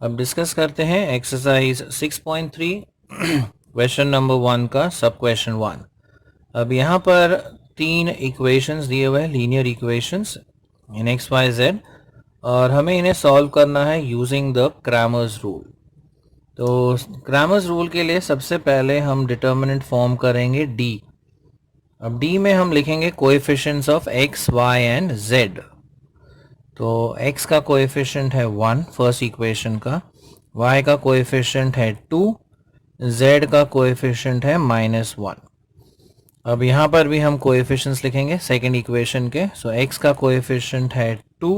अब डिस्कस करते हैं एक्सरसाइज 6.3 क्वेश्चन नंबर 1 का सब क्वेश्चन 1। अब यहाँ पर 3 इक्वेशंस दिए हुए हैं, linear equations in x y z, और हमें इन्हें सॉल्व करना है यूजिंग द क्रैमर्स रूल। तो क्रैमर्स रूल के लिए सबसे पहले हम डिटर्मिनेंट फॉर्म करेंगे डी। अब डी में हम लिखेंगे coefficients of x y and z. तो x का कोएफिशिएंट है 1 फर्स्ट इक्वेशन का, y का कोएफिशिएंट है 2, z का कोएफिशिएंट है -1। अब यहाँ पर भी हम कोएफिशिएंट्स लिखेंगे सेकंड इक्वेशन के। सो x का कोएफिशिएंट है 2,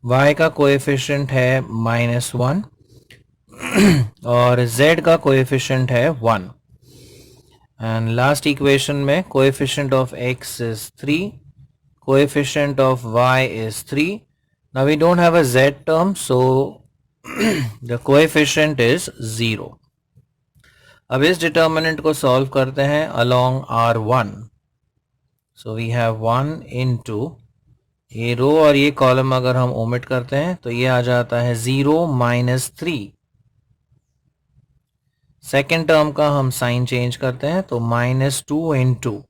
y का कोएफिशिएंट है -1 और z का कोएफिशिएंट है 1। एंड लास्ट इक्वेशन में coefficient of x is 3, coefficient of y is 3. Now we don't have a z term, so the coefficient is 0. अब इस डिटर्मिनेंट को सॉल्व करते हैं along R1. So we have 1 into ये रो और ये कॉलम अगर हम ओमिट करते हैं तो ये आ जाता है 0 -3। सेकेंड टर्म का हम साइन चेंज करते हैं तो -2 into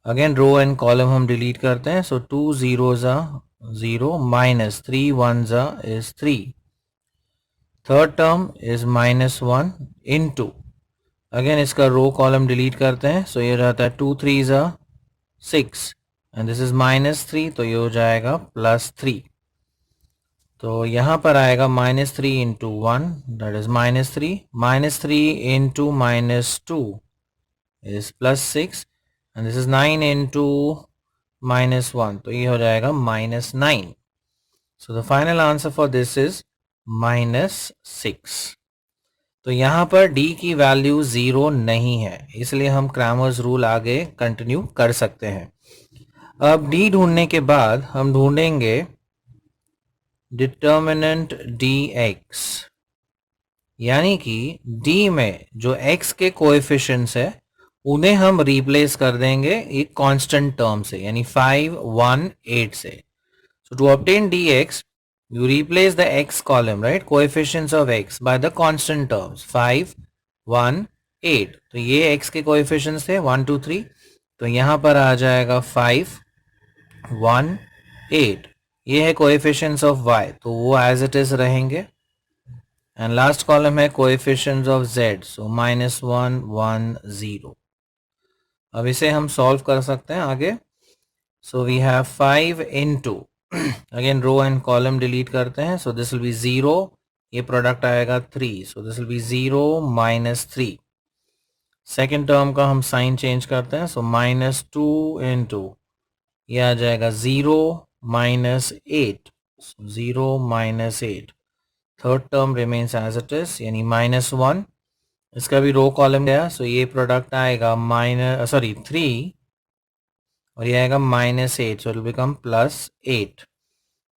again row and column हम डिलीट करते हैं। So 2 zeros are 0 minus 3 ones is 3। Third term is -1 into again इसका रो कॉलम डिलीट करते हैं। सो ये रहता है 2 3s are 6 and this is -3, तो ये हो जाएगा +3। तो यहाँ पर आएगा -3 into 1 that is -3, -3 into -2 is +6 and this is 9 into -1, तो ये हो जाएगा -9। So the final answer for this is -6। तो यहाँ पर d की वैल्यू 0 नहीं है, इसलिए हम क्रैमर्स रूल आगे कंटिन्यू कर सकते हैं। अब d ढूंढने के बाद हम ढूंढेंगे डिटर्मिनेंट dx, यानी कि d में जो x के कोएफिशिएंट्स है उन्हें हम रिप्लेस कर देंगे एक कांस्टेंट टर्म से, यानी 5 1 8 से। So to obtain dx you replace the x column, right, coefficients of x by the constant terms 5 1 8। तो ये x के coefficients थे 1 2 3, तो यहाँ पर आ जाएगा 5 1 8। ये है coefficients of y, तो वो as it is रहेंगे। एंड लास्ट कॉलम है coefficients of z, so -1 1 0। अब इसे हम सॉल्व कर सकते हैं आगे। So we have 5 into again row and column delete करते हैं। सो दिस विल बी 0, ये प्रोडक्ट आएगा 3, so this will be 0 -3। Second term का हम साइन चेंज करते हैं। सो -2 into ये आ जाएगा 0 -8, 0 -8। Third term remains as it is, यानी -1। इसका भी रो कॉलम गया, सो ये प्रोडक्ट आएगा 3 और ये आएगा -8, सो इट विल बिकम +8।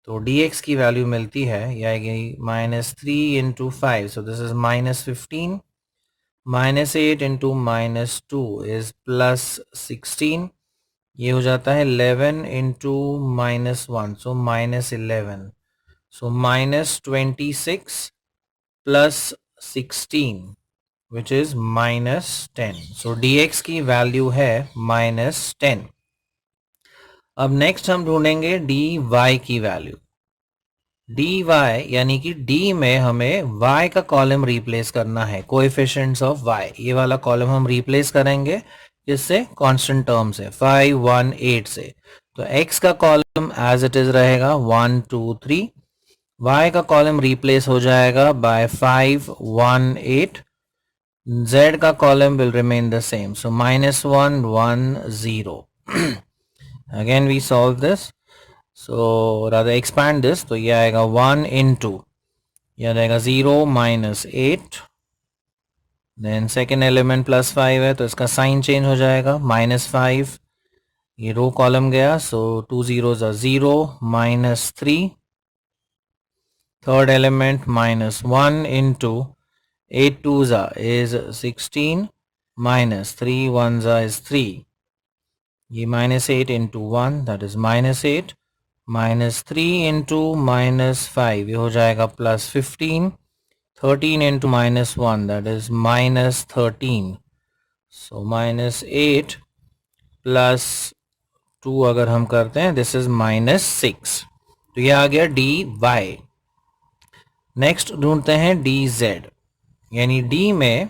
तो dx की वैल्यू मिलती है, ये आएगी -3 into 5, so this is -15, -8 into -2 is +16, ये हो जाता है 11 into -1, so -11, so -26 +16 which is -10। so dx की वैल्यू है -10। अब नेक्स्ट हम ढूंढेंगे dy की वैल्यू। dy यानी कि d में हमें y का कॉलम रिप्लेस करना है, कोएफिशिएंट्स ऑफ y, ये वाला कॉलम हम रिप्लेस करेंगे किससे, कांस्टेंट टर्म से 5 1 8 से। तो x का कॉलम एज इट इज रहेगा 1 2 3, y का कॉलम रिप्लेस हो जाएगा बाय 5 1 8, z का column will remain the same, so -1 1 0। again we solve this, so rather expand this, तो ये आएगा 1 into ये आ जाएगा 0 -8, then second element +5 है तो इसका साइन चेंज हो जाएगा -5, ये रो कॉलम गया, so 2 zeros are 0 -3, third element -1 into 8 2s is 16 minus 3 1s is 3, ये -8 into 1 that is -8, -3 into -5 ये हो जाएगा +15, 13 into minus 1, that is minus 13. So minus 8 plus 2 अगर हम करते हैं, this is minus 6. तो ये आ गया dy. नेक्स्ट ढूंढते हैं dz, यानी d में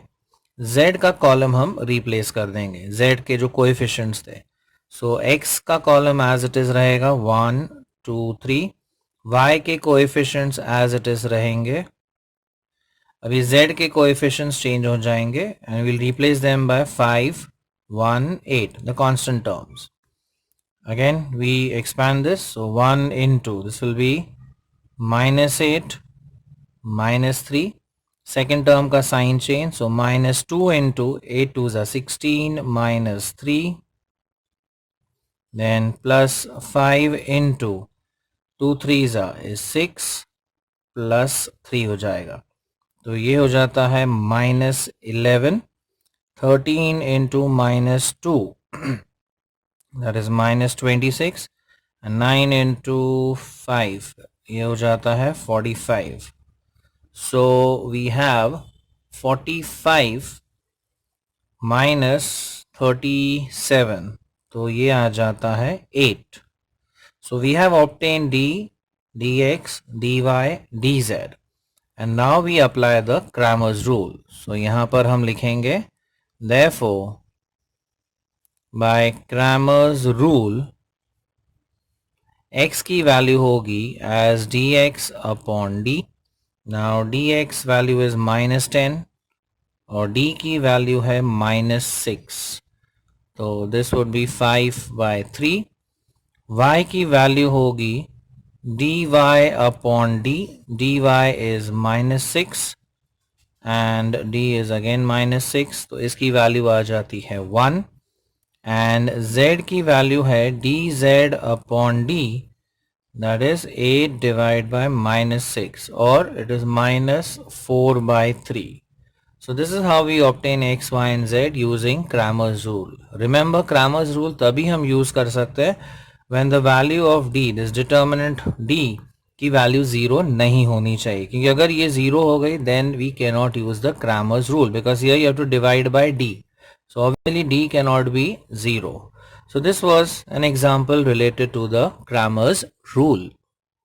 z का कॉलम हम रिप्लेस कर देंगे, z के जो कोएफिशिएंट्स थे. सो x का कॉलम एज इट इज रहेगा 1 2 3, y के कोएफिशिएंट्स एज इट इज रहेंगे. अभी z के कोएफिशिएंट्स चेंज हो जाएंगे and will replace them by 5 1 8, the constant terms. Again we expand this, so 1 into, this will be minus 8 minus 3. Second term का sign change, so minus 2 into 8 2s are 16 minus 3, then plus 5 into 2 3s are is 6 plus 3 हो जाएगा. तो ये हो जाता है minus 11. 13 into minus 2 that is minus 26, and 9 into 5 ये हो जाता है 45. So we have 45 minus 37, तो ये आ जाता है 8. So we have obtained d, dx, dy, dz, and now we apply the Cramer's rule. So यहाँ पर हम लिखेंगे therefore by Cramer's rule x की वैल्यू होगी as dx upon d. Now dx value is minus 10 और d की value है minus 6, तो this would be 5 by 3. y की वैल्यू होगी dy upon d, dy is minus 6 and d is again minus 6, तो इसकी वैल्यू आ जाती है 1. एंड z की वैल्यू है dz upon d, that is 8 divided by minus 6, or it is minus 4 by 3. So this is how we obtain x, y and z using Cramer's rule. Remember Cramer's rule तभी हम use कर सकते हैं when the value of d, this determinant d की value 0 नहीं होनी चाहिए, क्योंकि अगर ये 0 हो गई then we cannot use the Cramer's rule, because here you have to divide by d. So obviously d cannot be 0. So this was an example related to the Cramer's rule.